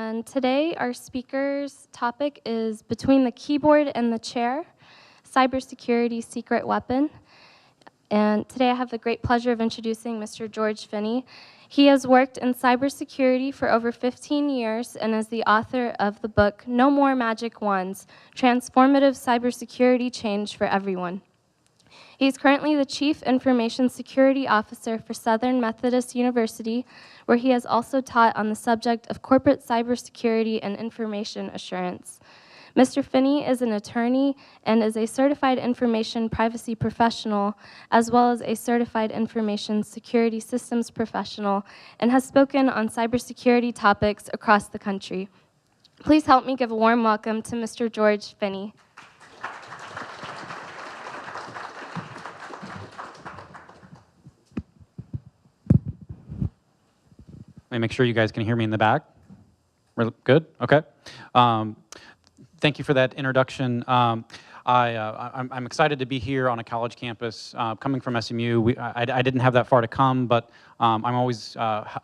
And today our speaker's topic is Between the Keyboard and the Chair, Cybersecurity Secret Weapon. And today I have the great pleasure of introducing Mr. George Finney. He has worked in cybersecurity for over 15 years and is the author of the book, No More Magic Wands, Transformative Cybersecurity Change for Everyone. He is currently the Chief Information Security Officer for Southern Methodist University, where he has also taught on the subject of corporate cybersecurity and information assurance. Mr. Finney is an attorney and is a certified information privacy professional, as well as a certified information security systems professional, and has spoken on cybersecurity topics across the country. Please help me give a warm welcome to Mr. George Finney. Let me make sure you guys can hear me in the back. Good? Okay. Thank you for that introduction. I'm excited to be here on a college campus. Coming from SMU, I didn't have that far to come, but I'm always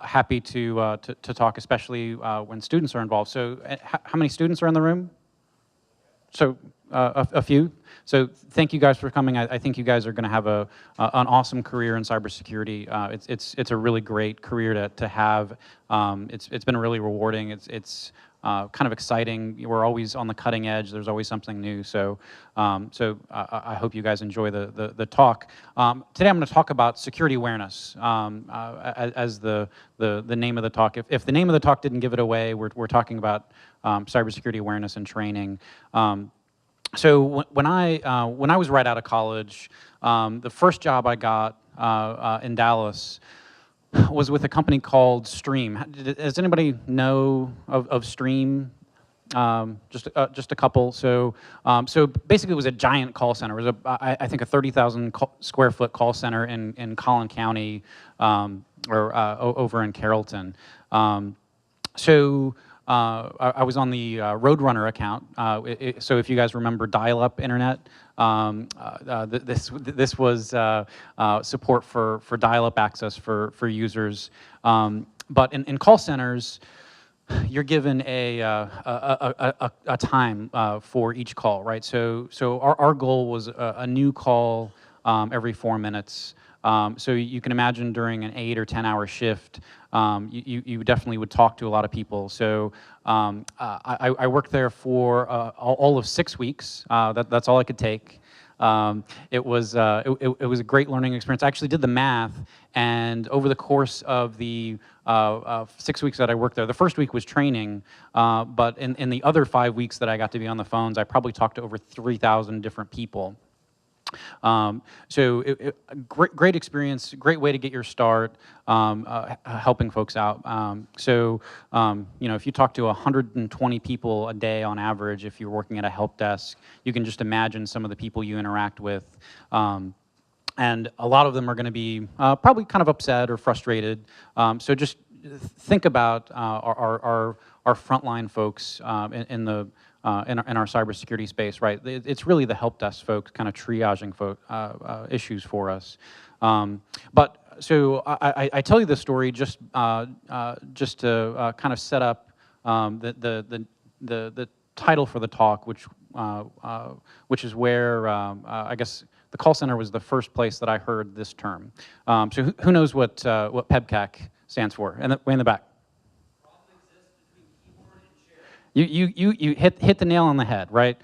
happy to talk, especially when students are involved. So how many students are in the room? So a few. So thank you guys for coming. I think you guys are going to have an awesome career in cybersecurity. It's a really great career to have. It's been really rewarding. It's kind of exciting. We're always on the cutting edge. There's always something new. So I hope you guys enjoy the talk. Today I'm going to talk about security awareness as the name of the talk. If the name of the talk didn't give it away, we're talking about cybersecurity awareness and training. So when I was right out of college, the first job I got in Dallas was with a company called Stream. Does anybody know of Stream? Just a couple. So basically, it was a giant call center. It was I think a 30,000 square foot call center in Collin County, or over in Carrollton. I was on the Roadrunner account. So if you guys remember dial-up internet, this was support for dial-up access for users. But in call centers, you're given a time for each call, right? So our goal was a new call every 4 minutes. So you can imagine during an 8 or 10 hour shift, you definitely would talk to a lot of people. So I worked there for all of 6 weeks. That's all I could take. It was a great learning experience. I actually did the math, and over the course of the 6 weeks that I worked there, the first week was training, but in the other 5 weeks that I got to be on the phones, I probably talked to over 3,000 different people. Great experience, great way to get your start, helping folks out. If you talk to 120 people a day on average, if you're working at a help desk, you can just imagine some of the people you interact with. And a lot of them are going to be probably kind of upset or frustrated. So just think about our frontline folks in our cybersecurity space, right? It's really the help desk folks kind of triaging issues for us. So I tell you this story just to kind of set up the title for the talk, which is where I guess the call center was the first place that I heard this term. So who knows what PEBCAC stands for? Way in the back. You hit the nail on the head, right?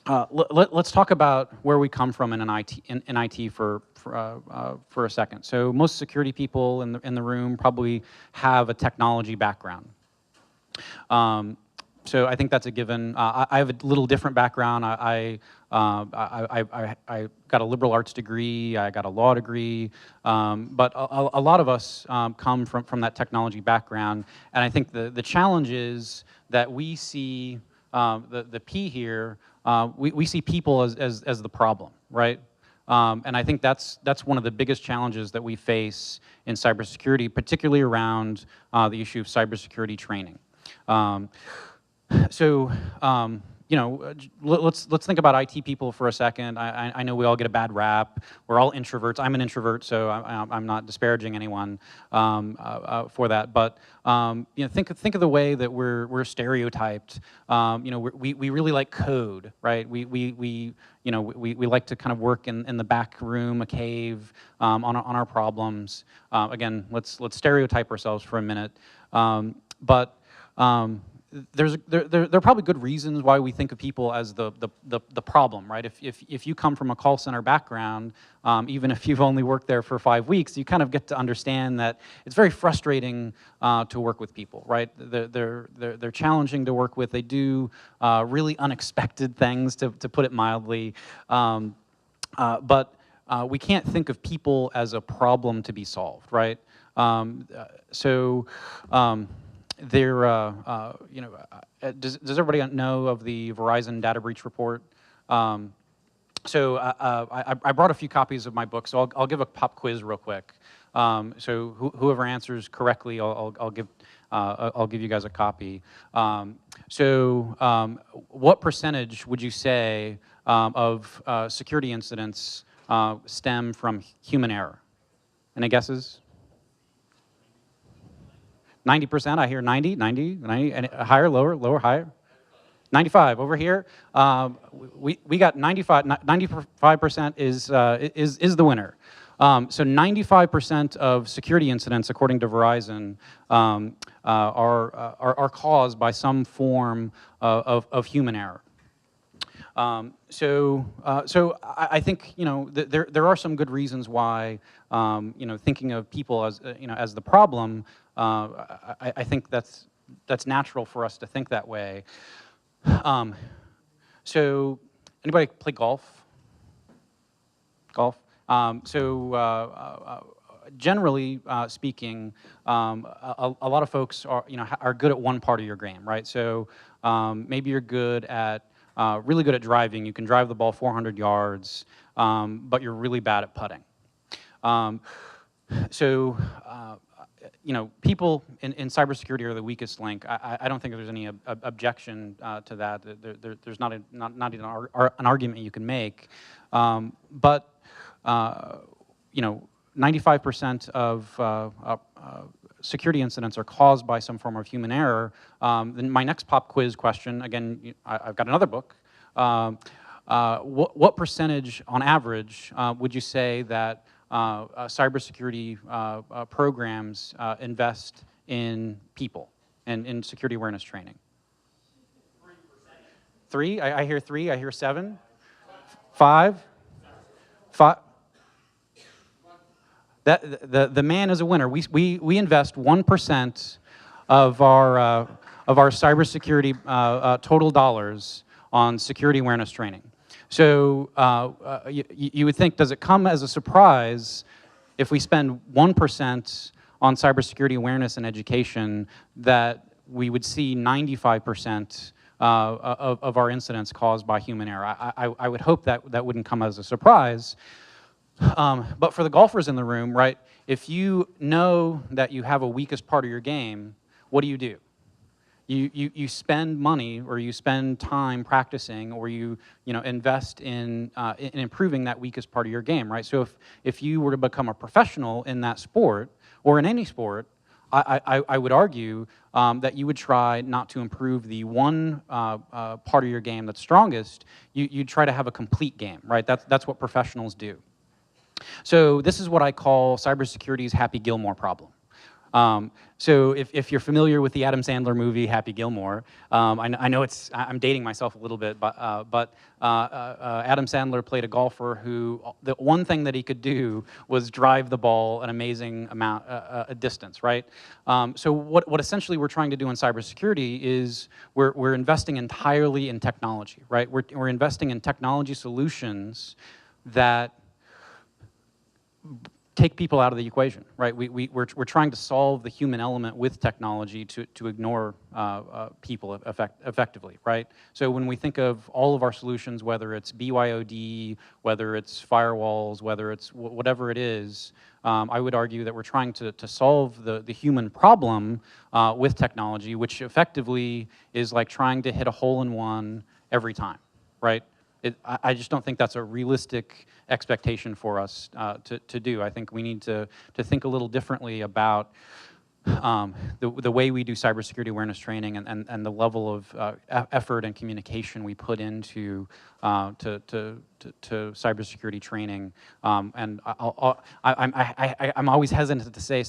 Let's talk about where we come from in IT for a second. So most security people in the room probably have a technology background. So I think that's a given. I have a little different background. I got a liberal arts degree, I got a law degree, but a lot of us come from that technology background, and I think the challenge is that we see the P here, we see people as the problem, right? And I think that's one of the biggest challenges that we face in cybersecurity, particularly around the issue of cybersecurity training. let's think about IT people for a second. I know we all get a bad rap. We're all introverts. I'm an introvert, so I'm not disparaging anyone for that. But think of the way that we're stereotyped. We really like code, right? We like to kind of work in the back room, a cave, on our problems. Again, let's stereotype ourselves for a minute. There are probably good reasons why we think of people as the problem, right? If you come from a call center background, even if you've only worked there for 5 weeks, you kind of get to understand that it's very frustrating to work with people, right? They're challenging to work with. They do really unexpected things, to put it mildly. But we can't think of people as a problem to be solved, right? Does everybody know of the Verizon data breach report? I brought a few copies of my book, so I'll give a pop quiz real quick. Whoever answers correctly, I'll give you guys a copy. What percentage would you say of security incidents stem from human error? Any guesses? 90%, I hear 90, and higher, lower, higher? 95 over here. We got 95. 95% is the winner. So 95% of security incidents, according to Verizon, are caused by some form of human error. I think there are some good reasons why thinking of people as as the problem. I think that's natural for us to think that way. Anybody play golf? Golf. Generally speaking, a lot of folks are good at one part of your game, right? So maybe you're good at really good at driving. You can drive the ball 400 yards, but you're really bad at putting. People in cybersecurity are the weakest link. I don't think there's any objection to that. There's not even an argument you can make. 95% of security incidents are caused by some form of human error. Then my next pop quiz question, again, I've got another book. What percentage, on average, would you say that cybersecurity programs invest in people and in security awareness training? 3%. 3? I hear 3. I hear 7. 5. 5. The man is a winner. We invest 1% of our cybersecurity total dollars on security awareness training. So you would think, does it come as a surprise if we spend 1% on cybersecurity awareness and education that we would see 95% of our incidents caused by human error? I would hope that wouldn't come as a surprise. But for the golfers in the room, right, if you know that you have a weakest part of your game, what do? You spend money, or you spend time practicing, or you invest in improving that weakest part of your game, right? So if you were to become a professional in that sport, or in any sport, I would argue that you would try not to improve the one part of your game that's strongest. You'd try to have a complete game, right? That's what professionals do. So this is what I call cybersecurity's Happy Gilmore problem. So if you're familiar with the Adam Sandler movie Happy Gilmore, I know I'm dating myself a little bit, but Adam Sandler played a golfer who the one thing that he could do was drive the ball an amazing amount a distance, right? So what essentially we're trying to do in cybersecurity is we're investing entirely in technology, right? We're investing in technology solutions that take people out of the equation, right? We're trying to solve the human element with technology to ignore people effectively, right? So when we think of all of our solutions, whether it's BYOD, whether it's firewalls, whether it's whatever it is, I would argue that we're trying to solve the human problem with technology, which effectively is like trying to hit a hole in one every time, right? I just don't think that's a realistic expectation for us to do. I think we need to think a little differently about the way we do cybersecurity awareness training and the level of effort and communication we put into to cybersecurity training. And I'm always hesitant to say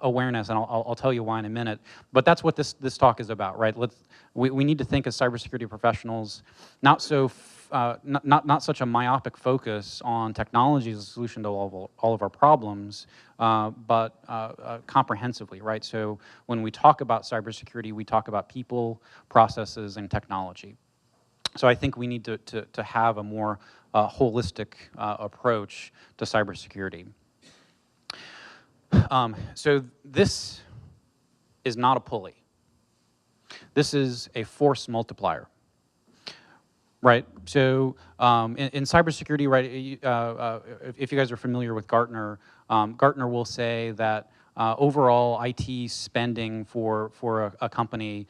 awareness, and I'll tell you why in a minute. But that's what this talk is about, right? We need to think as cybersecurity professionals, not such a myopic focus on technology as a solution to all of our problems, but comprehensively, right? So when we talk about cybersecurity, we talk about people, processes, and technology. So I think we need to have a more holistic approach to cybersecurity. So this is not a pulley. This is a force multiplier. Right. So in cybersecurity, right, if you guys are familiar with Gartner, Gartner will say that overall IT spending for a company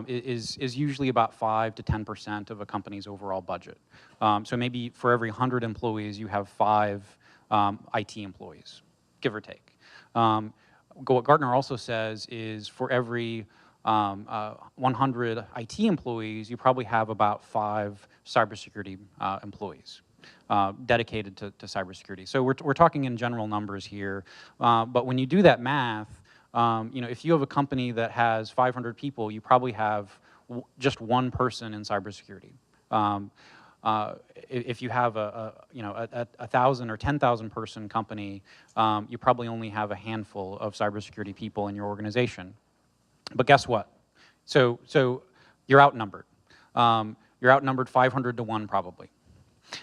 is usually about 5 to 10% of a company's overall budget. So maybe for every 100 employees, you have 5 IT employees, give or take. What Gartner also says is for every 100 IT employees, you probably have about 5 cybersecurity employees dedicated to cybersecurity. So we're talking in general numbers here, but when you do that math, if you have a company that has 500 people, you probably have just one person in cybersecurity. If you have a 1,000 or 10,000 person company, you probably only have a handful of cybersecurity people in your organization. But guess what? So you're outnumbered. You're outnumbered 500 to 1 probably.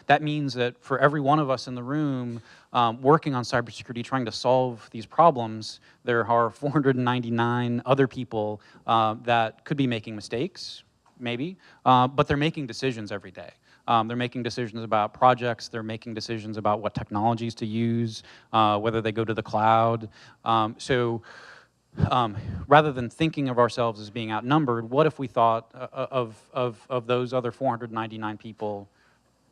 That means that for every one of us in the room working on cybersecurity, trying to solve these problems, there are 499 other people that could be making mistakes, maybe, but they're making decisions every day. They're making decisions about projects, they're making decisions about what technologies to use, whether they go to the cloud. Rather than thinking of ourselves as being outnumbered, what if we thought of those other 499 people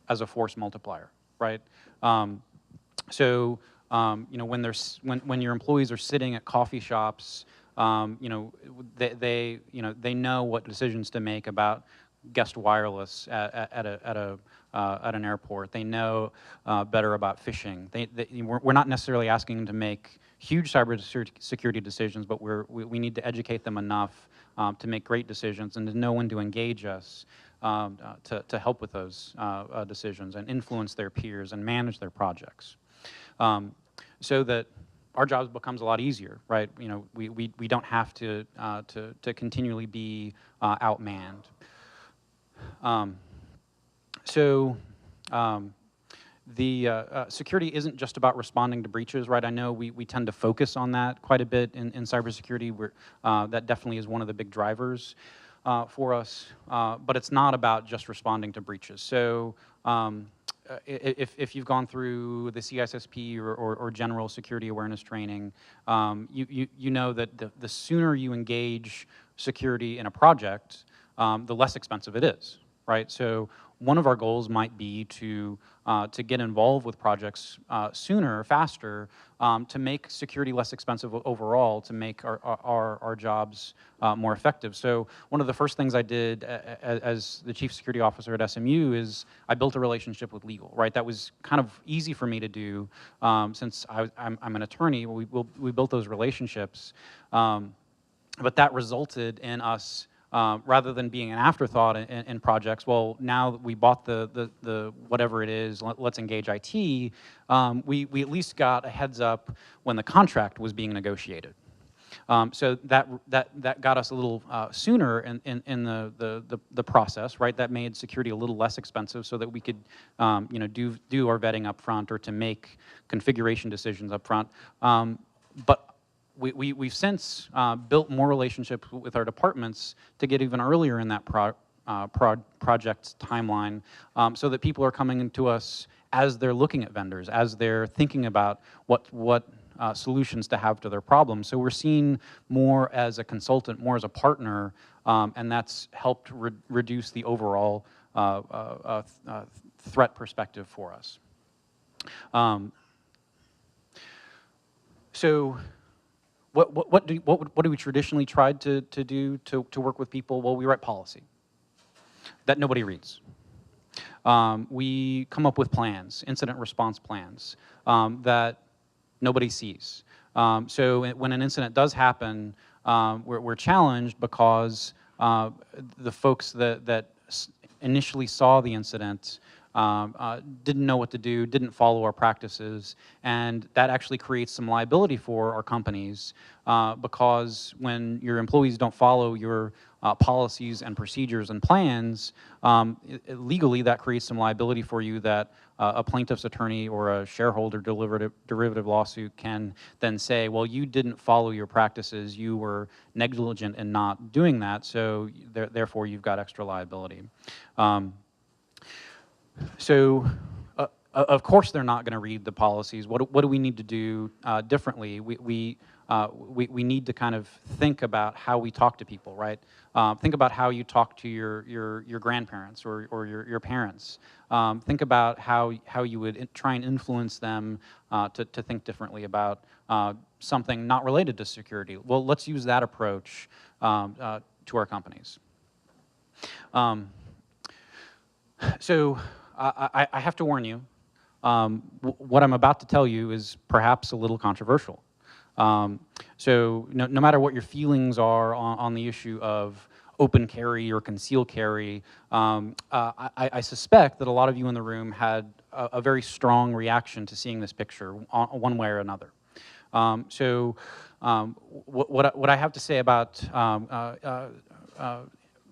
as a force multiplier, right? When your employees are sitting at coffee shops, they know what decisions to make about guest wireless at an airport. They know better about phishing. We're not necessarily asking them to make huge cybersecurity decisions, but we need to educate them enough to make great decisions and to know when to engage us to help with those decisions and influence their peers and manage their projects, so that our jobs becomes a lot easier, right? We don't have to continually be outmanned. The security isn't just about responding to breaches, right? I know we tend to focus on that quite a bit in cybersecurity. That definitely is one of the big drivers for us, but it's not about just responding to breaches. So if you've gone through the CISSP or general security awareness training, you know that the sooner you engage security in a project, the less expensive it is, right? So one of our goals might be to get involved with projects sooner, faster, to make security less expensive overall, to make our jobs more effective. So one of the first things I did as the Chief Security Officer at SMU is I built a relationship with legal, right? That was kind of easy for me to do since I'm an attorney. We built those relationships, but that resulted in us rather than being an afterthought in projects. Well, now that we bought the whatever it is, let's engage IT, we at least got a heads up when the contract was being negotiated. So that got us a little sooner in the process, right? That made security a little less expensive, so that we could do our vetting up front or to make configuration decisions up front. But we've since built more relationships with our departments to get even earlier in that project timeline, so that people are coming to us as they're looking at vendors, as they're thinking about what solutions to have to their problems. So we're seen more as a consultant, more as a partner, and that's helped reduce the overall threat perspective for us. So what do we traditionally try to do to work with people? Well, we write policy that nobody reads. We come up with plans, incident response plans, that nobody sees. So when an incident does happen, we're challenged because the folks that initially saw the incident didn't know what to do, didn't follow our practices, and that actually creates some liability for our companies because when your employees don't follow your policies and procedures and plans, legally that creates some liability for you that a plaintiff's attorney or a shareholder derivative lawsuit can then say, well, you didn't follow your practices, you were negligent in not doing that, so therefore you've got extra liability. So, of course, they're not going to read the policies. What do we need to do differently? We need to kind of think about how we talk to people, right? Think about how you talk to your grandparents or your parents. Think about how you would try and influence them to think differently about something not related to security. Well, let's use that approach to our companies. So I have to warn you, what I'm about to tell you is perhaps a little controversial. So no matter what your feelings are on the issue of open carry or concealed carry, I suspect that a lot of you in the room had a very strong reaction to seeing this picture one way or another. So what I have to say about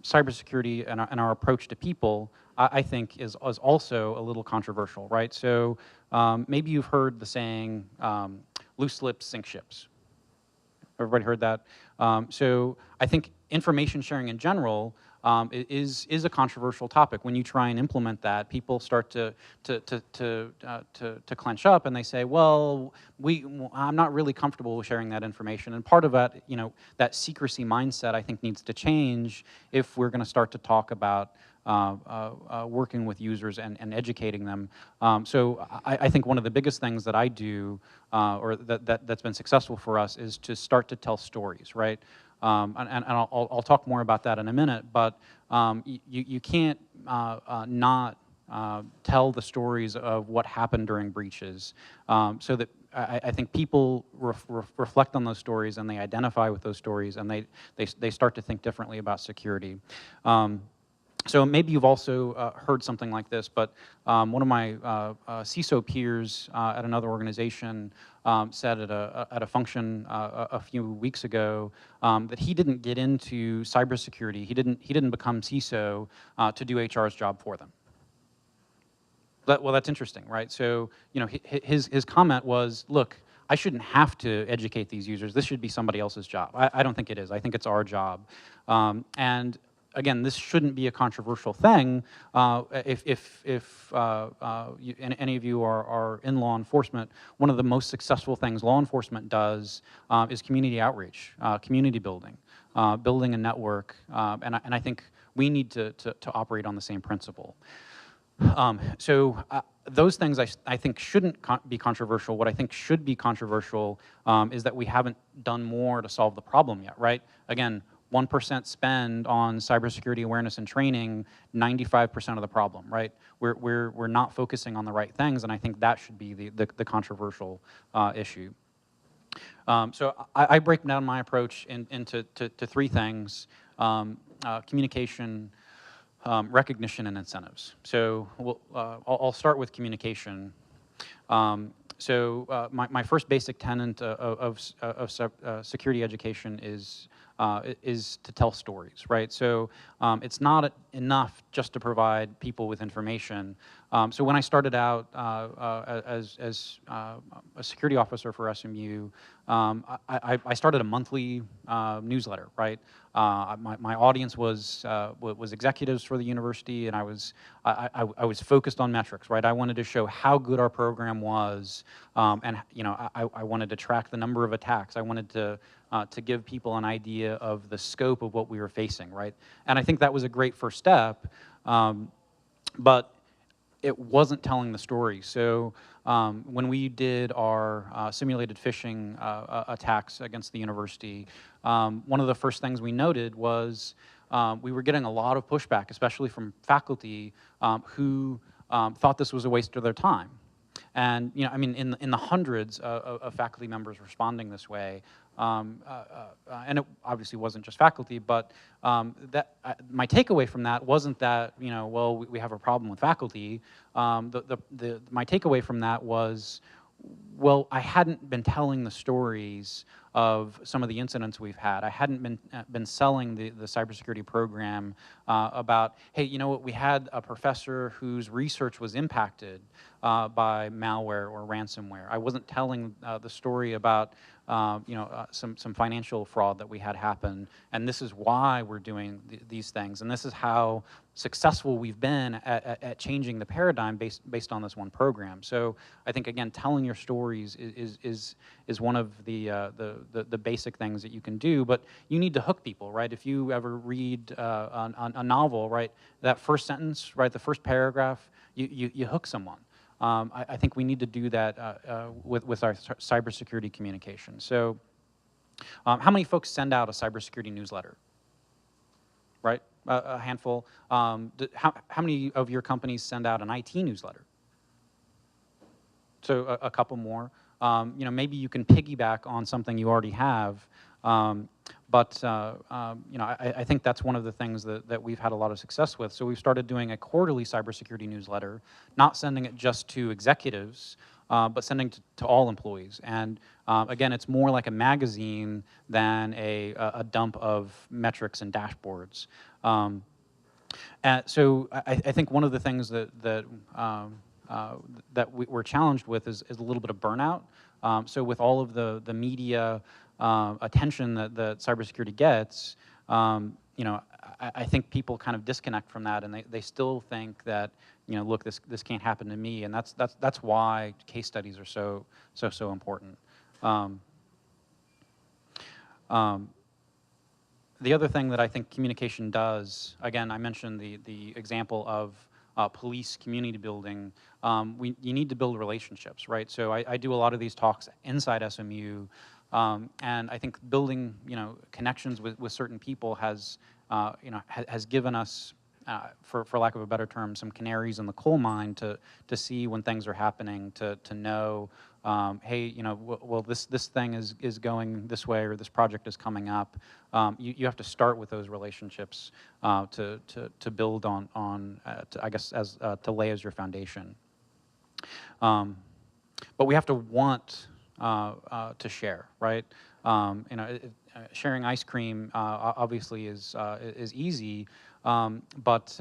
cybersecurity and our approach to people, I think is also a little controversial, right? So maybe you've heard the saying, loose lips sink ships. Everybody heard that? So I think information sharing in general is a controversial topic. When you try and implement that, people start to clench up and they say, well, I'm not really comfortable with sharing that information. And part of that, that secrecy mindset I think needs to change if we're going to start to talk about working with users and educating them. So I think one of the biggest things that I do, or that's been successful for us, is to start to tell stories, right? And I'll talk more about that in a minute, but you can't not tell the stories of what happened during breaches, so that I think people reflect on those stories and they identify with those stories and they start to think differently about security. So maybe you've also heard something like this, but one of my CISO peers at another organization said at a function a few weeks ago that he didn't get into cybersecurity. He didn't become CISO to do HR's job for them. Well, that's interesting, right? So his comment was, look, I shouldn't have to educate these users. This should be somebody else's job. I don't think it is. I think it's our job. And again, this shouldn't be a controversial thing. If any of you are in law enforcement, one of the most successful things law enforcement does is community outreach, community building, building a network, and I think we need to operate on the same principle. So those things I think shouldn't be controversial. What I think should be controversial is that we haven't done more to solve the problem yet, right? Again, 1% spend on cybersecurity awareness and training, 95% of the problem, right? We're not focusing on the right things, and I think that should be the controversial issue. So I break down my approach into three things: communication, recognition, and incentives. So I'll start with communication. So my first basic tenet of security education is to tell stories, right? So it's not enough just to provide people with information. So when I started out as a security officer for SMU, I started a monthly newsletter, right? My audience was executives for the university, and I was focused on metrics, right? I wanted to show how good our program was, and I wanted to track the number of attacks. I wanted to give people an idea of the scope of what we were facing, right? And I think that was a great first step. but it wasn't telling the story. So when we did our simulated phishing attacks against the university, one of the first things we noted was we were getting a lot of pushback, especially from faculty who thought this was a waste of their time. And I mean, in the hundreds of faculty members responding this way, and it obviously wasn't just faculty, but my takeaway from that wasn't that well, we have a problem with faculty. My takeaway from that was, well, I hadn't been telling the stories of some of the incidents we've had. I hadn't been selling the cybersecurity program about, hey, you know what, we had a professor whose research was impacted by malware or ransomware. I wasn't telling the story about some financial fraud that we had happen, and this is why we're doing these things, and this is how successful we've been at changing the paradigm based on this one program. So I think, again, telling your stories is one of the basic things that you can do, but you need to hook people, right? If you ever read a novel, right, that first sentence, right, the first paragraph, you hook someone. I think we need to do that with our cybersecurity communication. So how many folks send out a cybersecurity newsletter? Right, a handful. How many of your companies send out an IT newsletter? So a couple more. Maybe you can piggyback on something you already have. But I think that's one of the things that we've had a lot of success with. So we've started doing a quarterly cybersecurity newsletter, not sending it just to executives, but sending to all employees. And again, it's more like a magazine than a dump of metrics and dashboards. So I think one of the things that we're challenged with is a little bit of burnout. So with all of the media attention that cybersecurity gets, I think people kind of disconnect from that, and they still think that look, this can't happen to me, and that's why case studies are so important. The other thing that I think communication does, again, I mentioned the example of police community building. You need to build relationships, right? So I do a lot of these talks inside SMU, and I think building connections with certain people has given us, for lack of a better term, some canaries in the coal mine to see when things are happening, to know, hey, well, this thing is going this way, or this project is coming up. You have to start with those relationships to build on I guess to lay as your foundation. But we have to want to share, right? Sharing ice cream obviously is easy, but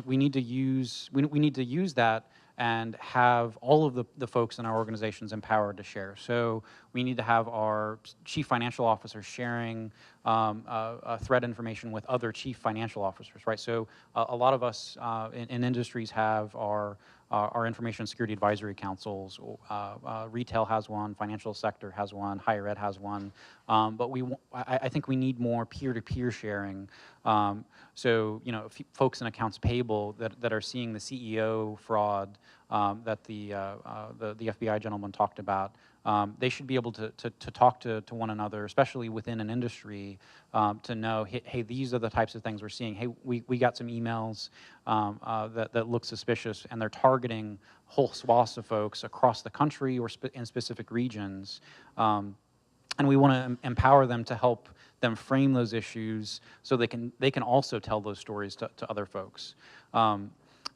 we need to use that and have all of the folks in our organizations empowered to share. So we need to have our chief financial officers sharing threat information with other chief financial officers, right? So a lot of us in industries have our information security advisory councils. Retail has one, financial sector has one, higher ed has one, but I think we need more peer-to-peer sharing. So folks in accounts payable that are seeing the CEO fraud that the FBI gentleman talked about, they should be able to talk to one another, especially within an industry, to know, hey, these are the types of things we're seeing. Hey, we got some emails that look suspicious, and they're targeting whole swaths of folks across the country or in specific regions. And we want to empower them to help them frame those issues so they can also tell those stories to other folks.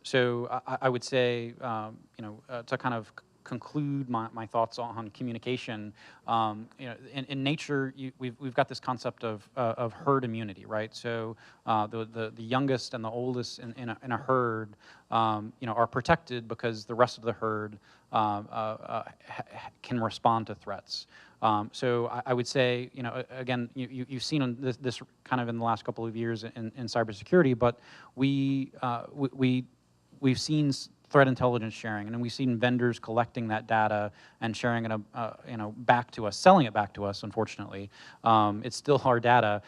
So I would say, to kind of conclude my thoughts on communication, in nature, we've got this concept of herd immunity, right? So the youngest and the oldest in a herd, are protected because the rest of the herd can respond to threats. So I would say, again, you've seen this kind of in the last couple of years in cybersecurity, but we've seen threat intelligence sharing, and then we've seen vendors collecting that data and sharing it, back to us, selling it back to us. Unfortunately, it's still our data.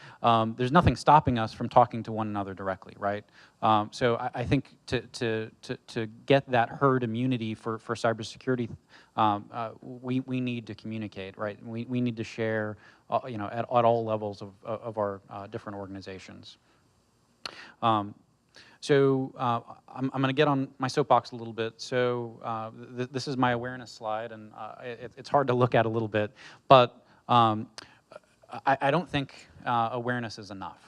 There's nothing stopping us from talking to one another directly, right? So I think to get that herd immunity for cybersecurity, we need to communicate, right? We need to share, at all levels of our different organizations. So I'm going to get on my soapbox a little bit. So this is my awareness slide, and it's hard to look at a little bit, but I don't think awareness is enough.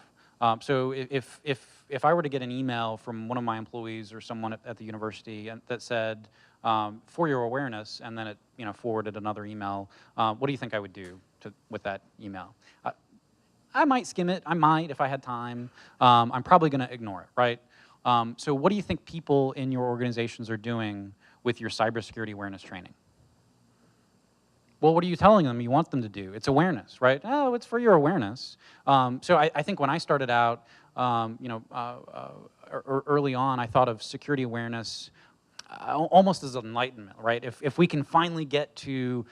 So if I were to get an email from one of my employees or someone at the university that said, for your awareness, and then it forwarded another email, what do you think I would do with that email? I might skim it. I might if I had time. I'm probably going to ignore it, right? So what do you think people in your organizations are doing with your cybersecurity awareness training? Well, what are you telling them you want them to do? It's awareness, right? Oh, it's for your awareness. So I think when I started out, early on, I thought of security awareness almost as enlightenment, right? If we can finally get to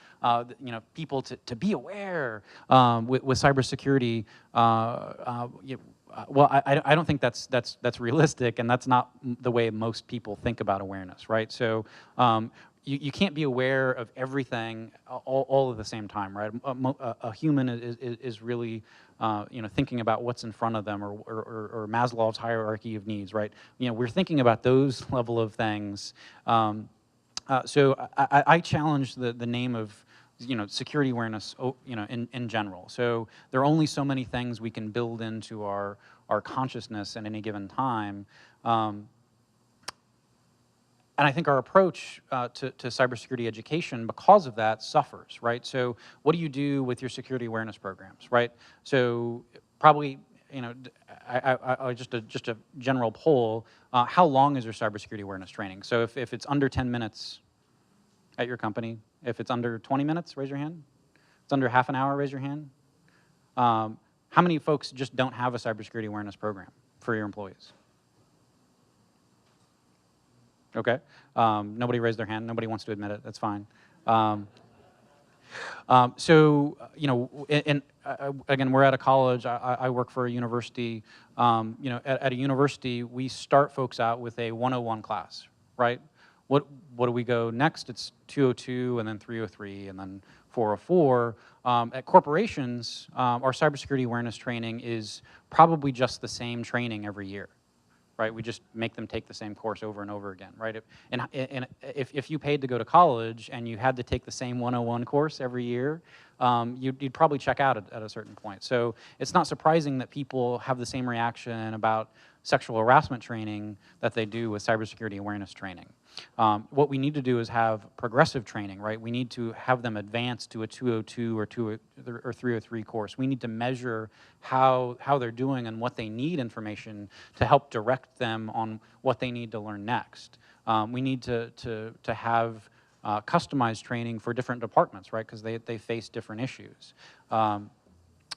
people to be aware with cybersecurity, well, I don't think that's realistic, and that's not the way most people think about awareness, right? So you can't be aware of everything all at the same time, right? A human is really thinking about what's in front of them, or Maslow's hierarchy of needs, right? We're thinking about those level of things. So I challenge the name of security awareness, in general. So there are only so many things we can build into our consciousness at any given time. And I think our approach to cybersecurity education, because of that, suffers, right? So what do you do with your security awareness programs, right? So probably, just a general poll, how long is your cybersecurity awareness training? So if it's under 10 minutes at your company, if it's under 20 minutes, raise your hand. If it's under half an hour, raise your hand. How many folks just don't have a cybersecurity awareness program for your employees? Okay. Nobody raised their hand. Nobody wants to admit it. That's fine. So, again, we're at a college. I work for a university. At a university, we start folks out with a 101 class, right? What do we go next? It's 202, and then 303, and then 404. At corporations, our cybersecurity awareness training is probably just the same training every year. Right? We just make them take the same course over and over again, right? And if you paid to go to college and you had to take the same 101 course every year, you'd probably check out at a certain point. So it's not surprising that people have the same reaction about sexual harassment training that they do with cybersecurity awareness training. What we need to do is have progressive training, right? We need to have them advance to a 202 or 303 course. We need to measure how they're doing and what they need information to help direct them on what they need to learn next. We need to have customized training for different departments, right? Because they face different issues.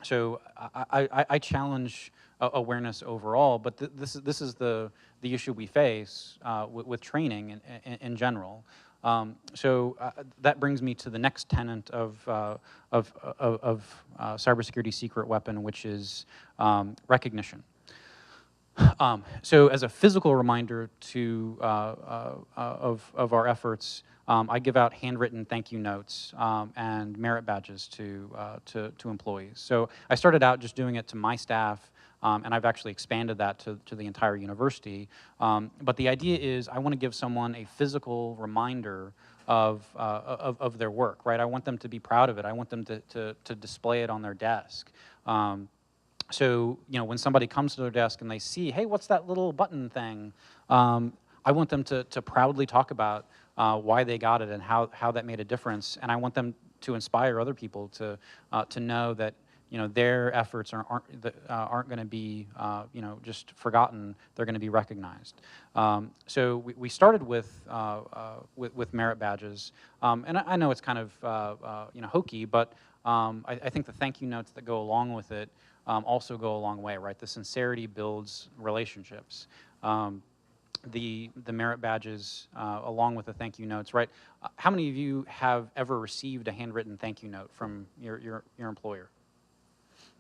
So I challenge awareness overall, but this is the issue we face with training in general. So that brings me to the next tenet of cybersecurity secret weapon, which is recognition. So as a physical reminder of our efforts, I give out handwritten thank you notes and merit badges to employees. So I started out just doing it to my staff, and I've actually expanded that to the entire university. But the idea is I want to give someone a physical reminder of their work, right? I want them to be proud of it. I want them to display it on their desk. So, when somebody comes to their desk and they see, hey, what's that little button thing? I want them to proudly talk about why they got it and how that made a difference. And I want them to inspire other people to know that, their efforts aren't going to be, just forgotten. They're going to be recognized. So we started with merit badges. And I know it's kind of, hokey, but I think the thank you notes that go along with it also go a long way, right? The sincerity builds relationships. the merit badges along with the thank you notes, right? How many of you have ever received a handwritten thank you note from your employer,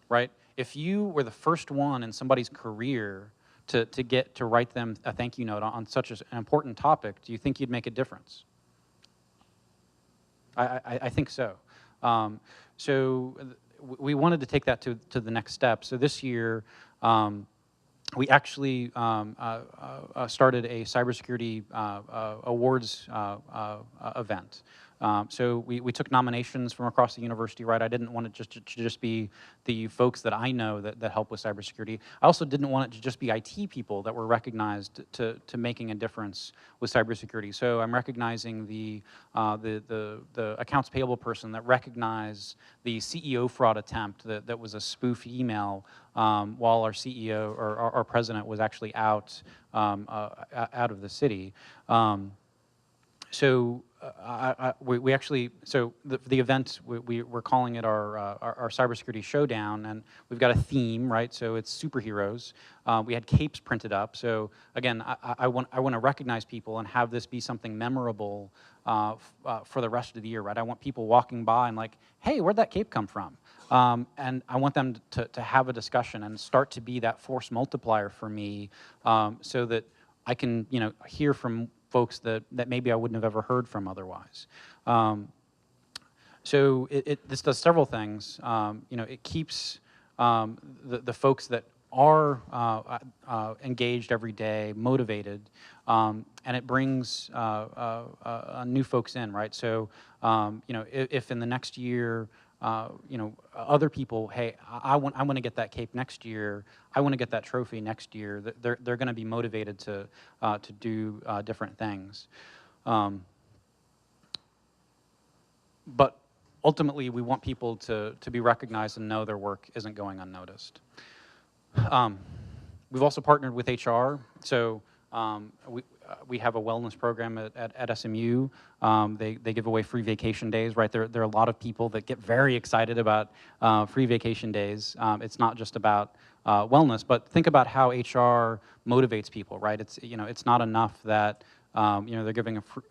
right? If you were the first one in somebody's career to get to write them a thank you note on such an important topic, do you think you'd make a difference? I think so. So we wanted to take that to the next step. So this year, we actually started a Cybersecurity Awards event. So we took nominations from across the university, right? I didn't want it to just be the folks that I know that help with cybersecurity. I also didn't want it to just be IT people that were recognized to making a difference with cybersecurity. So I'm recognizing the accounts payable person that recognized the CEO fraud attempt that was a spoof email while our CEO or our president was actually out of the city. So we actually, so the event, we're calling it our Cybersecurity Showdown, and we've got a theme, right? So it's superheroes. We had capes printed up. So again, I want to recognize people and have this be something memorable for the rest of the year, right? I want people walking by and like, hey, where'd that cape come from? And I want them to have a discussion and start to be that force multiplier for me, so that I can, hear from folks that maybe I wouldn't have ever heard from otherwise. So this does several things. It keeps the folks that are engaged every day, motivated, and it brings new folks in, right? So, if in the next year, other people, hey, I want to get that cape next year. I want to get that trophy next year. They're going to be motivated to do different things. But ultimately, we want people to be recognized and know their work isn't going unnoticed. We've also partnered with HR. So we have a wellness program at SMU. They give away free vacation days, right? There are a lot of people that get very excited about free vacation days. It's not just about wellness, but think about how HR motivates people, right? It's not enough that they're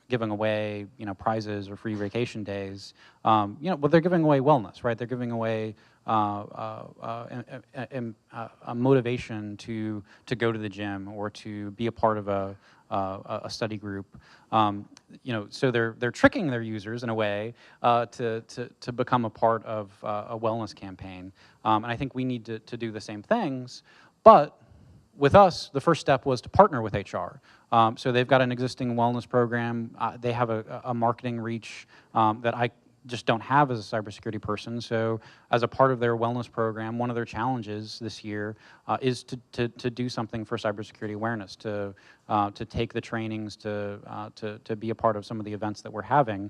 giving away prizes or free vacation days. But they're giving away wellness, right? They're giving away a motivation to go to the gym or to be a part of a study group. So they're tricking their users in a way to become a part of a wellness campaign. And I think we need to do the same things, but with us, the first step was to partner with HR. So they've got an existing wellness program. They have a marketing reach that I just don't have as a cybersecurity person. So as a part of their wellness program, one of their challenges this year is to do something for cybersecurity awareness, to take the trainings, to be a part of some of the events that we're having.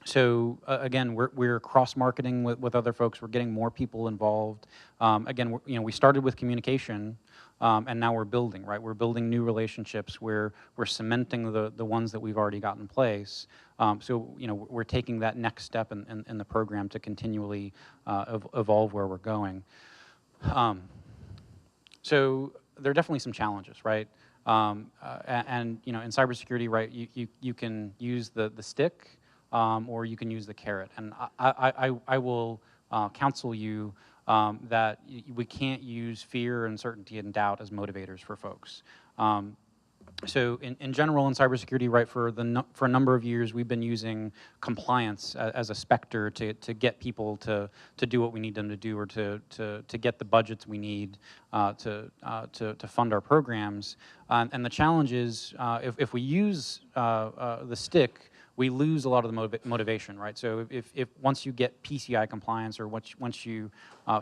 So again, we're cross-marketing with other folks. We're getting more people involved. Again, we started with communication, and now we're building, right? We're building new relationships. We're cementing the ones that we've already got in place. So we're taking that next step in the program to continually evolve where we're going. So there are definitely some challenges, right? And in cybersecurity, right, you can use the stick, or you can use the carrot. And I will counsel you that we can't use fear, uncertainty, and doubt as motivators for folks. So in general in cybersecurity, right, for a number of years, we've been using compliance as a specter to get people to do what we need them to do, or to get the budgets we need to fund our programs. And the challenge is, if we use the stick, we lose a lot of the motivation, right? So if once you get PCI compliance, or once you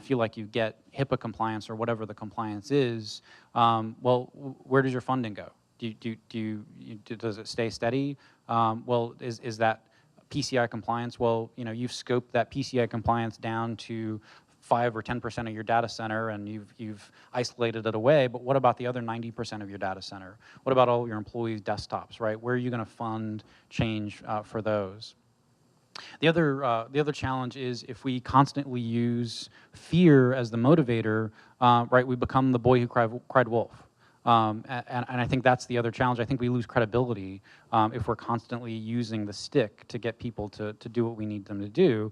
feel like you get HIPAA compliance, or whatever the compliance is, well, where does your funding go? Does it stay steady? Well, is that PCI compliance? Well, you've scoped that PCI compliance down to 5 or 10% of your data center, and you've isolated it away, but what about the other 90% of your data center? What about all your employees' desktops, right? Where are you going to fund change for those? The other challenge is, if we constantly use fear as the motivator, right, we become the boy who cried wolf. And I think that's the other challenge. I think we lose credibility if we're constantly using the stick to get people to do what we need them to do.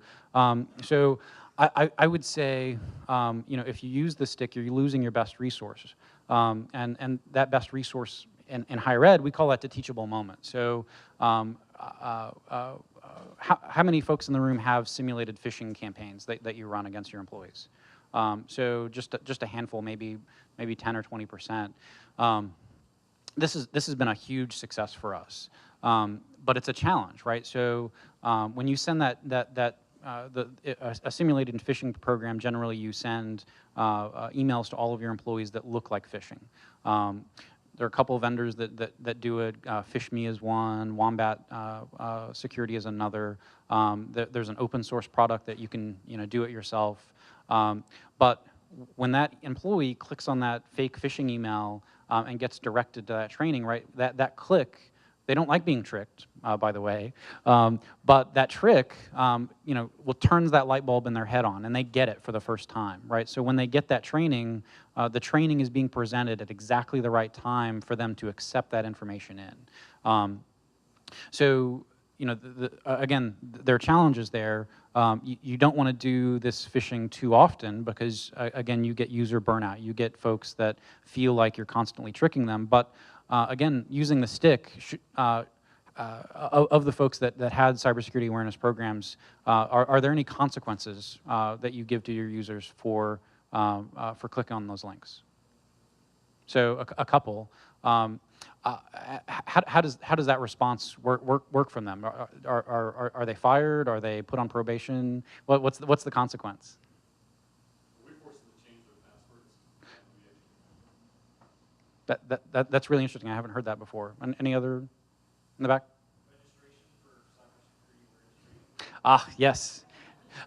So I would say, if you use the stick, you're losing your best resource. And that best resource in higher ed, we call that the teachable moment. So how many folks in the room have simulated phishing campaigns that you run against your employees? So just a handful, maybe 10 or 20%. This has been a huge success for us, but it's a challenge, right? So when you send a simulated phishing program, generally you send emails to all of your employees that look like phishing. There are a couple of vendors that do it. PhishMe is one. Wombat Security is another. There's an open source product that you can do it yourself. But when that employee clicks on that fake phishing email and gets directed to that training, right? That click, they don't like being tricked, by the way. But that trick, turns that light bulb in their head on, and they get it for the first time, right? So when they get that training, the training is being presented at exactly the right time for them to accept that information in. So, again, there are challenges there. You don't want to do this phishing too often because, again, you get user burnout. You get folks that feel like you're constantly tricking them. But, again, using the stick, of the folks that had cybersecurity awareness programs, are there any consequences that you give to your users for clicking on those links? So a couple. How does that response work from them? Are they fired? Are they put on probation? What's the consequence? We force them to change their passwords. That's really interesting. I haven't heard that before. Any other in the back? Registration for cybersecurity awareness training. Yes.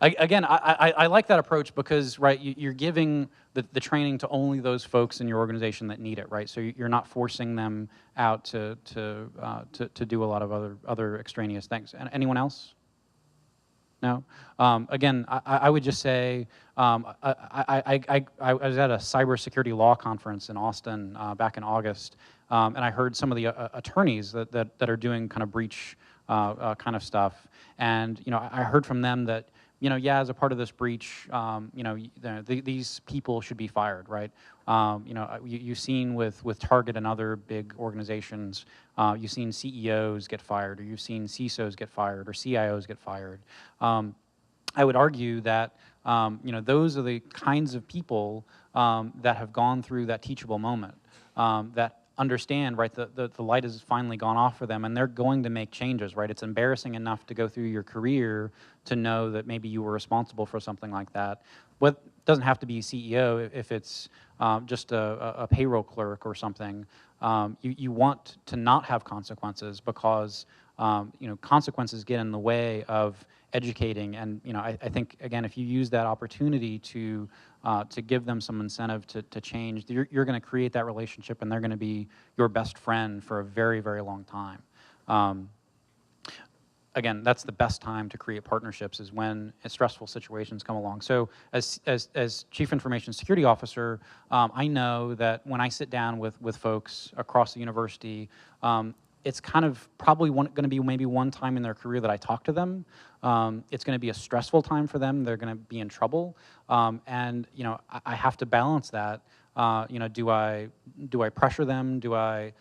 Again, I like that approach because, right, you're giving the training to only those folks in your organization that need it, right? So you're not forcing them out to do a lot of other extraneous things. And anyone else? No? Again, I would just say, I was at a cybersecurity law conference in Austin back in August, and I heard some of the attorneys that are doing kind of breach kind of stuff. And, I heard from them that, as a part of this breach, these people should be fired, right? You've seen with Target and other big organizations, you've seen CEOs get fired, or you've seen CISOs get fired, or CIOs get fired. I would argue that, those are the kinds of people that have gone through that teachable moment, that understand, right, the light has finally gone off for them, and they're going to make changes, right? It's embarrassing enough to go through your career to know that maybe you were responsible for something like that. It doesn't have to be CEO if it's just a payroll clerk or something. You want to not have consequences because consequences get in the way of educating, and I think, again, if you use that opportunity to give them some incentive to change, you're going to create that relationship, and they're going to be your best friend for a very, very long time. Again, that's the best time to create partnerships, is when stressful situations come along. So as Chief Information Security Officer, I know that when I sit down with folks across the university, it's kind of probably going to be maybe one time in their career that I talk to them. It's going to be a stressful time for them. They're going to be in trouble, and I have to balance that. Do I pressure them? Do I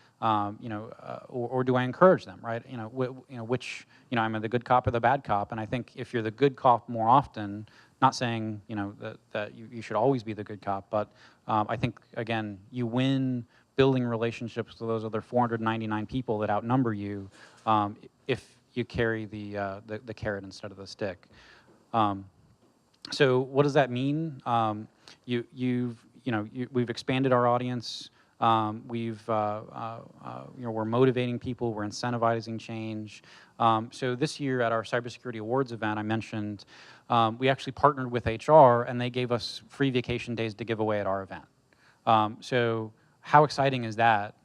or do I encourage them? Right? Which I'm the good cop or the bad cop. And I think if you're the good cop more often, not saying that you should always be the good cop, but I think, again, you win building relationships with those other 499 people that outnumber you if you carry the carrot instead of the stick. So what does that mean? We've expanded our audience. We're motivating people. We're incentivizing change. So this year at our Cybersecurity Awards event, I mentioned we actually partnered with HR, and they gave us free vacation days to give away at our event. So how exciting is that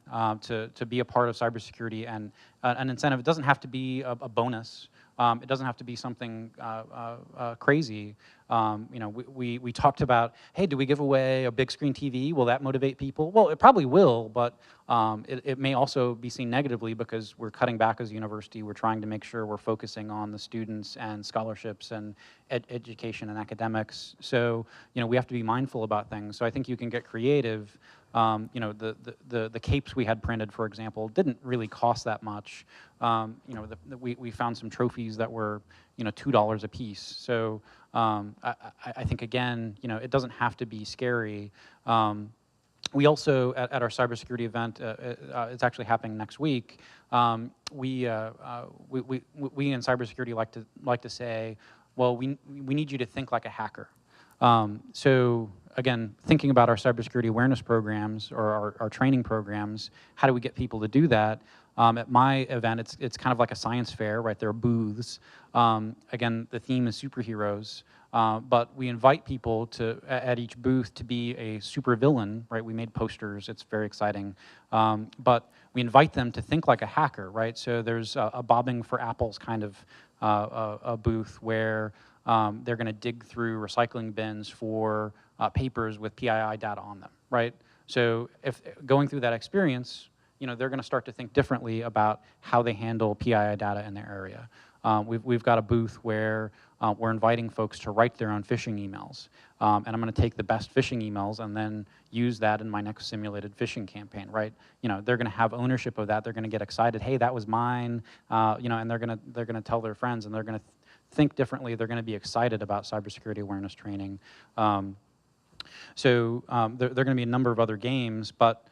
to be a part of cybersecurity and an incentive? It doesn't have to be a bonus. It doesn't have to be something crazy. You know, we talked about, hey, do we give away a big screen TV? Will that motivate people? Well, it probably will, but it may also be seen negatively because we're cutting back as a university. We're trying to make sure we're focusing on the students and scholarships and education and academics. So, you know, we have to be mindful about things. So I think you can get creative. You know, the capes we had printed, for example, didn't really cost that much. You know, we found some trophies that were, you know, $2 a piece. So I think, again, you know, it doesn't have to be scary. We also, at our cybersecurity event, it's actually happening next week, we in cybersecurity like to say, well, we need you to think like a hacker. So again, thinking about our cybersecurity awareness programs or our training programs, how do we get people to do that? At my event, it's kind of like a science fair, right? There are booths. Again, the theme is superheroes, but we invite people to, at each booth, to be a supervillain, right? We made posters, it's very exciting. But we invite them to think like a hacker, right? So there's a bobbing for apples kind of a booth where they're gonna dig through recycling bins for papers with PII data on them, right? So if going through that experience, you know, they're going to start to think differently about how they handle PII data in their area. We've got a booth where we're inviting folks to write their own phishing emails. And I'm going to take the best phishing emails and then use that in my next simulated phishing campaign, right? You know, they're going to have ownership of that. They're going to get excited. Hey, that was mine. You know, and they're going to tell their friends, and they're going to think differently. They're going to be excited about cybersecurity awareness training. So there are going to be a number of other games, but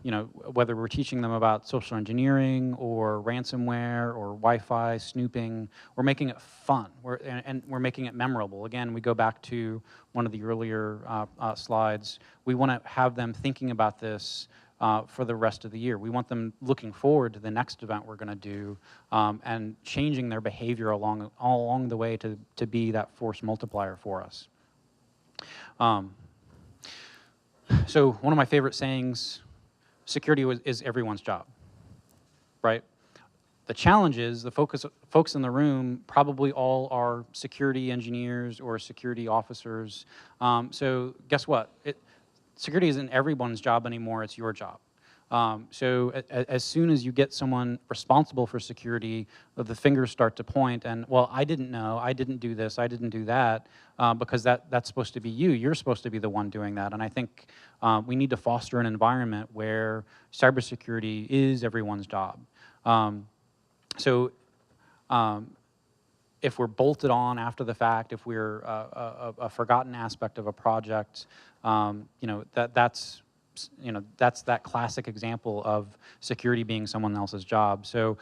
you know, whether we're teaching them about social engineering or ransomware or Wi-Fi snooping, we're making it fun. And we're making it memorable. Again, we go back to one of the earlier slides. We want to have them thinking about this for the rest of the year. We want them looking forward to the next event we're going to do and changing their behavior all along the way to be that force multiplier for us. So one of my favorite sayings, security is everyone's job, right? The challenge is the folks in the room probably all are security engineers or security officers. So guess what? Security isn't everyone's job anymore, it's your job. So as soon as you get someone responsible for security, the fingers start to point and, well, I didn't know, I didn't do this, I didn't do that, because that's supposed to be you. You're supposed to be the one doing that. And I think we need to foster an environment where cybersecurity is everyone's job. So if we're bolted on after the fact, if we're a forgotten aspect of a project, you know, that's that classic example of security being someone else's job. So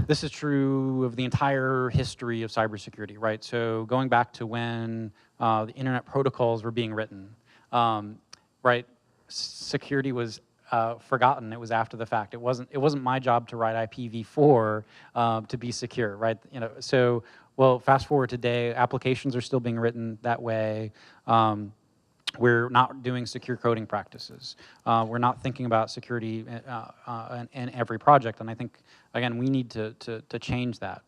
this is true of the entire history of cybersecurity, right? So going back to when the internet protocols were being written, right? Security was forgotten. It was after the fact. It wasn't my job to write IPv4 to be secure, right? You know, so well, fast forward today, applications are still being written that way. We're not doing secure coding practices. We're not thinking about security in every project, and I think, again, we need to change that.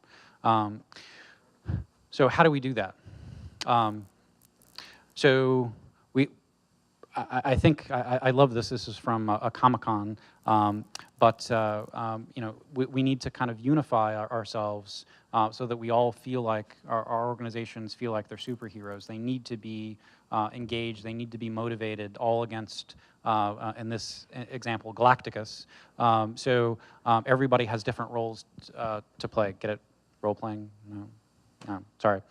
So how do we do that? So I think I love this. This is from a Comic-Con, but you know, we need to kind of unify ourselves so that we all feel like our organizations feel like they're superheroes. They need to be engaged. They need to be motivated. All against, in this example, Galacticus. So everybody has different roles to play. Get it? Role playing? No. Sorry.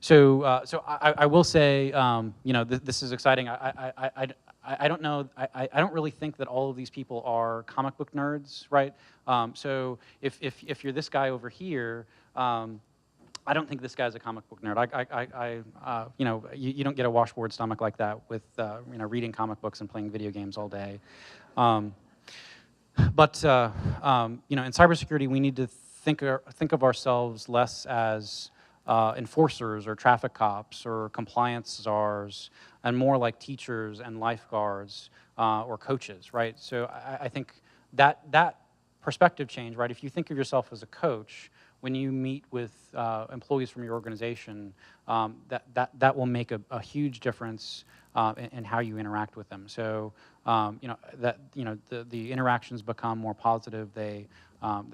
So I will say, you know, this is exciting. I don't know. I don't really think that all of these people are comic book nerds, right? So if you're this guy over here, I don't think this guy's a comic book nerd. You know, you don't get a washboard stomach like that with you know, reading comic books and playing video games all day. But you know, in cybersecurity, we need to think of ourselves less as enforcers or traffic cops or compliance czars, and more like teachers and lifeguards or coaches, right? So I think that perspective change, right? If you think of yourself as a coach, when you meet with employees from your organization, that will make a huge difference in how you interact with them. So the interactions become more positive. They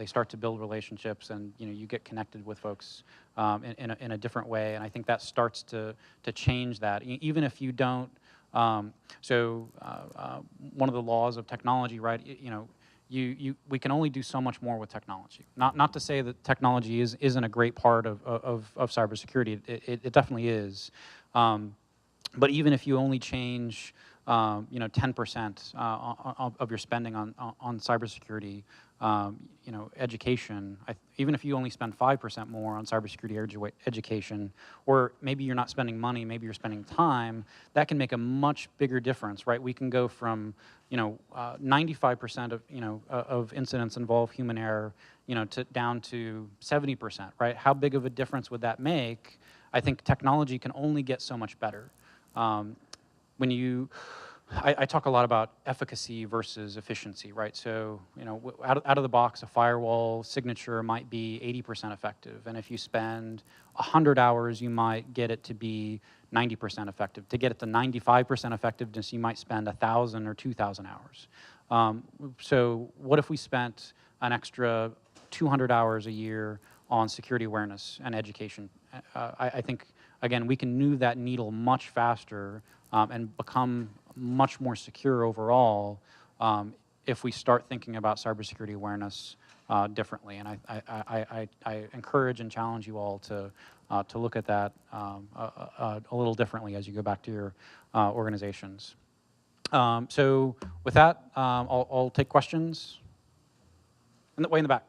start to build relationships, and you get connected with folks in a different way. And I think that starts to change that, even if you don't. One of the laws of technology, right? We can only do so much more with technology. Not to say that technology isn't a great part of cybersecurity. It definitely is. But even if you only change 10% of your spending on cybersecurity, education, even if you only spend 5% more on cybersecurity education, or maybe you're not spending money, maybe you're spending time, that can make a much bigger difference, right? We can go from 95% of incidents involve human error, down to 70%, right? How big of a difference would that make? I think technology can only get so much better. I talk a lot about efficacy versus efficiency, right? So, out of the box, a firewall signature might be 80% effective. And if you spend 100 hours, you might get it to be 90% effective. To get it to 95% effectiveness, you might spend 1,000 or 2,000 hours. So what if we spent an extra 200 hours a year on security awareness and education? I think, again, we can move that needle much faster and become much more secure overall if we start thinking about cybersecurity awareness differently. And I encourage and challenge you all to look at that a little differently as you go back to your organizations. So with that, I'll take questions. Way in the back.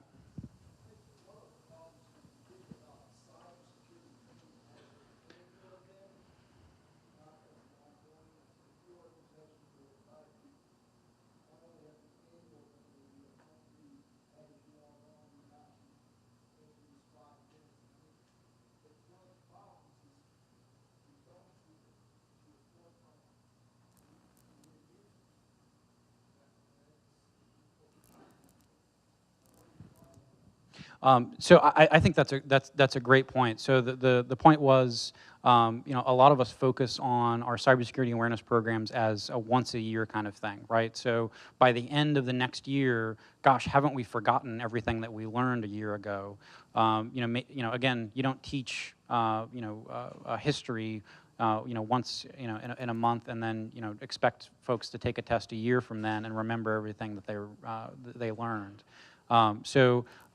So I think that's a great point. So the point was, a lot of us focus on our cybersecurity awareness programs as a once a year kind of thing, right? So by the end of the next year, gosh, haven't we forgotten everything that we learned a year ago? Again, you don't teach history once in a month, and then expect folks to take a test a year from then and remember everything that they learned.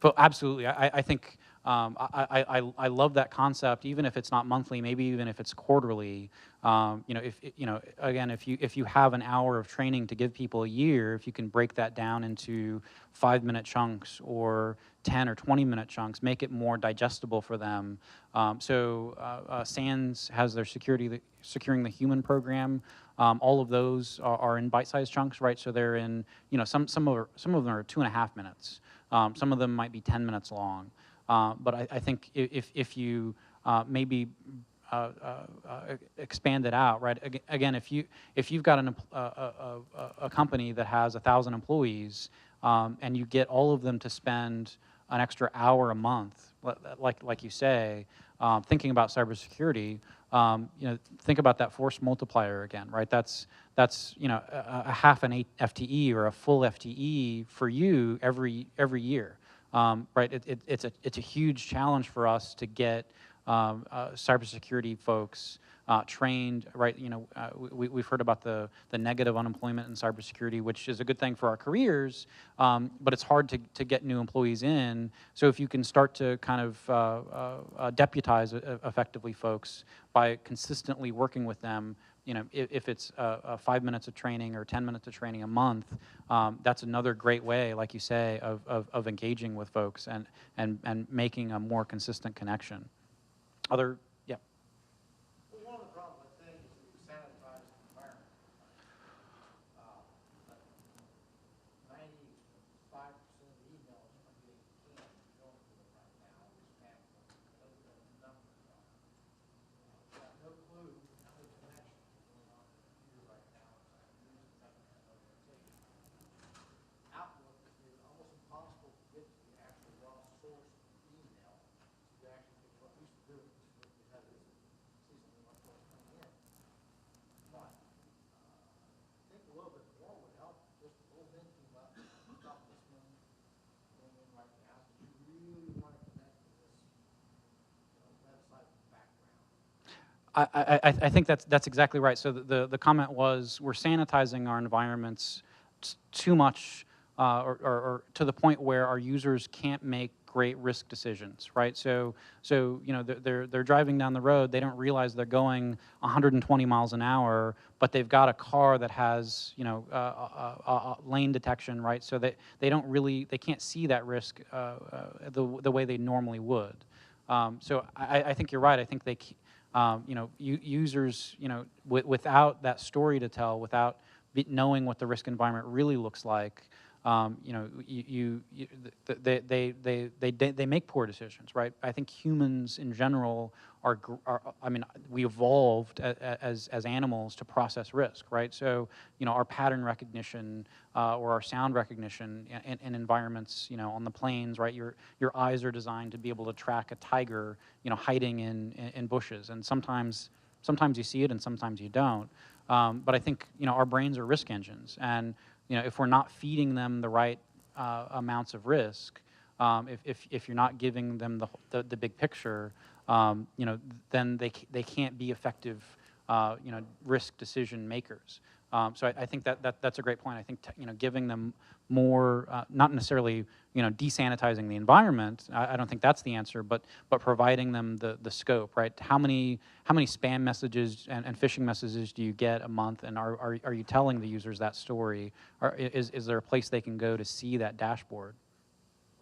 But absolutely, I think I love that concept, even if it's not monthly, maybe even if it's quarterly. Again, if you have an hour of training to give people a year, if you can break that down into 5-minute chunks or 10 or 20-minute chunks, make it more digestible for them. SANS has their Securing the Human program. All of those are in bite-sized chunks, right? So they're in, some of them are 2.5 minutes. Some of them might be 10 minutes long. But I think if you maybe expand it out, right? Again, if you've got a company that has 1,000 employees, and you get all of them to spend an extra hour a month, like you say, thinking about cybersecurity, think about that force multiplier again, right? That's a half an FTE or a full FTE for you every year, right? It's a huge challenge for us to get cybersecurity folks trained, right? We've heard about the negative unemployment in cybersecurity, which is a good thing for our careers, but it's hard to get new employees in. So if you can start to kind of deputize effectively folks by consistently working with them, if it's 5 minutes of training or 10 minutes of training a month, that's another great way, like you say, of engaging with folks and making a more consistent connection. Yeah. Well, one of the problems, I think, is that we sanitize the environment. 95% of the emails are being canned and going to them right now. Spam filters. Those are the numbers are. Got no clue how many connections are going on in the computer right now inside the news and organization. Outlook is almost impossible to get to the actual raw source of the email I think that's exactly right. So the comment was, we're sanitizing our environments too much, or to the point where our users can't make great risk decisions, right? So you know, they're driving down the road, they don't realize they're going 120 miles an hour, but they've got a car that has, you know, lane detection, right? So they don't really, they can't see that risk the way they normally would. So I think you're right. I think they, you know, users, you know, without that story to tell, without knowing what the risk environment really looks like, you know, they make poor decisions, right? I think humans in general are I mean, we evolved as animals to process risk, right? So, you know, our pattern recognition or our sound recognition in environments, you know, on the plains, right? Your eyes are designed to be able to track a tiger, you know, hiding in bushes, and sometimes you see it and sometimes you don't. But I think, you know, our brains are risk engines, and you know, if we're not feeding them the right amounts of risk, if you're not giving them the big picture, you know, then they can't be effective, you know, risk decision makers. So I think that's a great point. I think you know, giving them more, not necessarily, you know, desanitizing the environment. I don't think that's the answer, but providing them the scope, right? How many spam messages and phishing messages do you get a month, and are you telling the users that story? Or is there a place they can go to see that dashboard?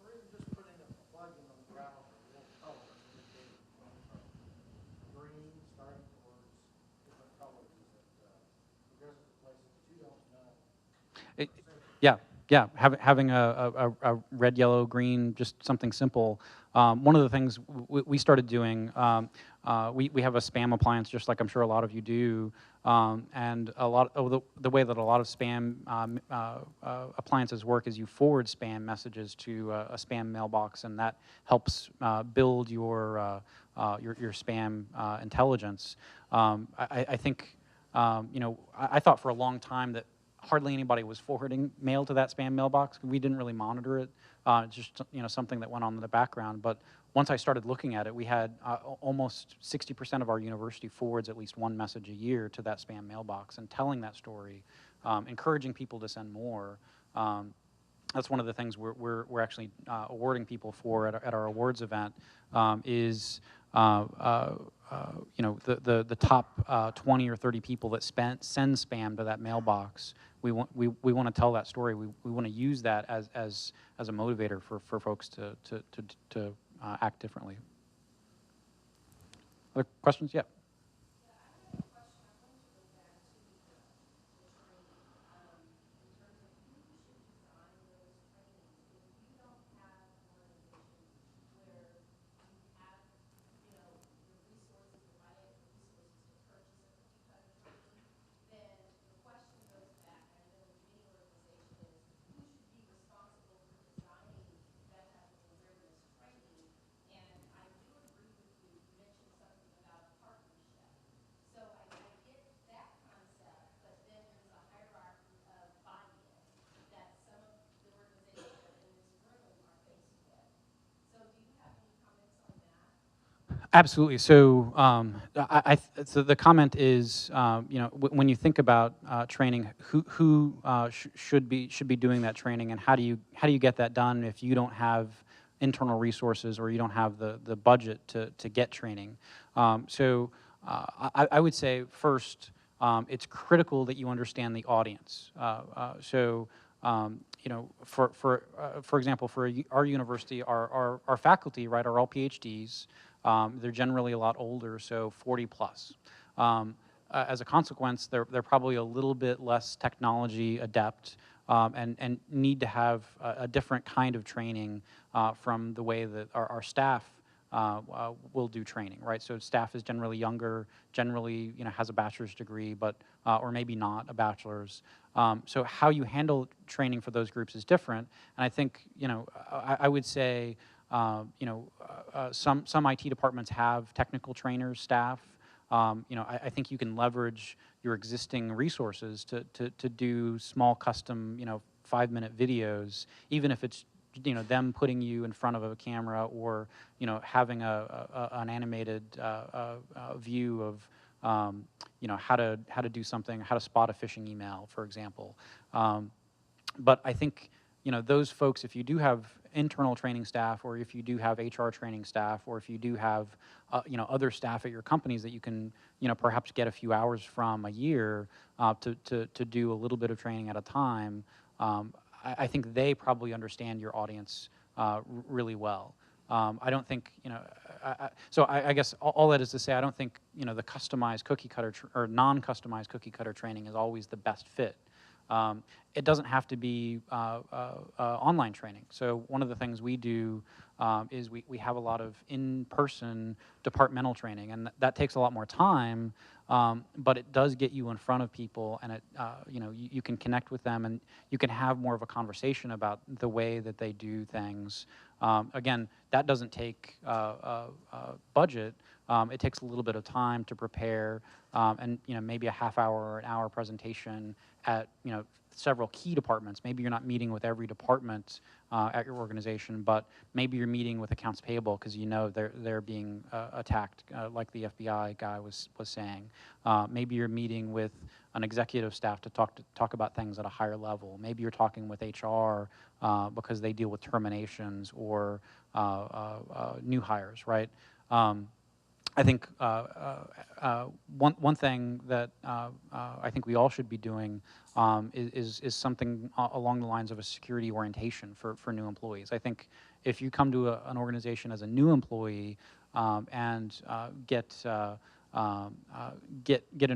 Or even just putting a plug-in on the browser will color indicating green starting towards different colors that progresses to places that you don't know. Yeah, having a red, yellow, green, just something simple. One of the things we started doing, we have a spam appliance, just like I'm sure a lot of you do, and a lot of the way that a lot of spam appliances work is you forward spam messages to a spam mailbox, and that helps build your spam intelligence. I think, you know, I thought for a long time that hardly anybody was forwarding mail to that spam mailbox. We didn't really monitor it. It's just, you know, something that went on in the background. But once I started looking at it, we had almost 60% of our university forwards at least one message a year to that spam mailbox, and telling that story, encouraging people to send more. That's one of the things we're actually awarding people for at our awards event, is you know, the top 20 or 30 people that send spam to that mailbox. We want to tell that story. We want to use that as a motivator for folks to act differently. Other questions? Yeah. Absolutely. So, so the comment is, you know, when you think about training, who should be doing that training, and how do you get that done if you don't have internal resources, or you don't have the budget to get training? So, I would say first, it's critical that you understand the audience. So, you know, for example, for our university, our faculty, right, are all PhDs. They're generally a lot older, so 40 plus. As a consequence, they're probably a little bit less technology adept, and need to have a different kind of training from the way that our staff will do training, right? So staff is generally younger, generally, you know, has a bachelor's degree, but or maybe not a bachelor's. So how you handle training for those groups is different. And I think, you know, I would say, you know, some IT departments have technical trainers, staff. You know, I think you can leverage your existing resources to do small custom, you know, 5-minute videos, even if it's, you know, them putting you in front of a camera, or, you know, having an animated view you know, how to do something, how to spot a phishing email, for example. But I think, you know, those folks, if you do have internal training staff, or if you do have HR training staff, or if you do have, you know, other staff at your companies that you can, you know, perhaps get a few hours from a year to do a little bit of training at a time, I think they probably understand your audience really well. I don't think, you know, so I guess all that is to say, I don't think, you know, the customized cookie cutter or non-customized cookie cutter training is always the best fit. It doesn't have to be online training. So one of the things we do is we have a lot of in-person departmental training, and that takes a lot more time, but it does get you in front of people, and it, you know, you can connect with them, and you can have more of a conversation about the way that they do things. Again, that doesn't take budget. It takes a little bit of time to prepare, and, you know, maybe a half hour or an hour presentation at, you know, several key departments. Maybe you're not meeting with every department at your organization, but maybe you're meeting with accounts payable because you know they're being attacked, like the FBI guy was saying. Maybe you're meeting with an executive staff to talk about things at a higher level. Maybe you're talking with HR because they deal with terminations or new hires, right? I think one thing that I think we all should be doing is something along the lines of a security orientation for new employees. I think if you come to an organization as a new employee and get an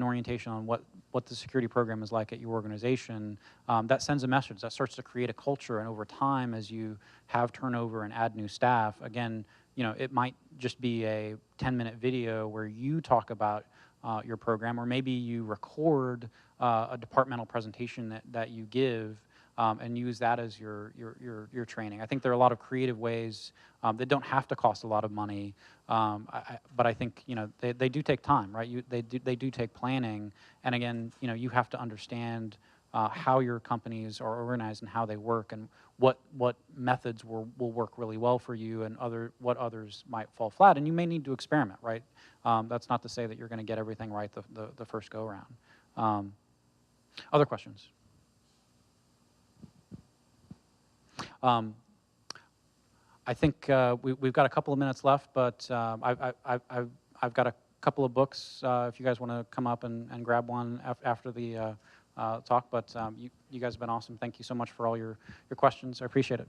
orientation on what the security program is like at your organization, that sends a message. That starts to create a culture, and over time, as you have turnover and add new staff, again, you know, it might just be a 10-minute video where you talk about your program, or maybe you record a departmental presentation that you give and use that as your training. I think there are a lot of creative ways that don't have to cost a lot of money, but I think, you know, they do take time, right? They do take planning, and again, you know, you have to understand how your companies are organized and how they work, and what methods will work really well for you, and what others might fall flat, and you may need to experiment, right? That's not to say that you're going to get everything right the first go around. Other questions? I think we've got a couple of minutes left, but I've got a couple of books if you guys want to come up and grab one after the talk. But you guys have been awesome. Thank you so much for all your questions. I appreciate it.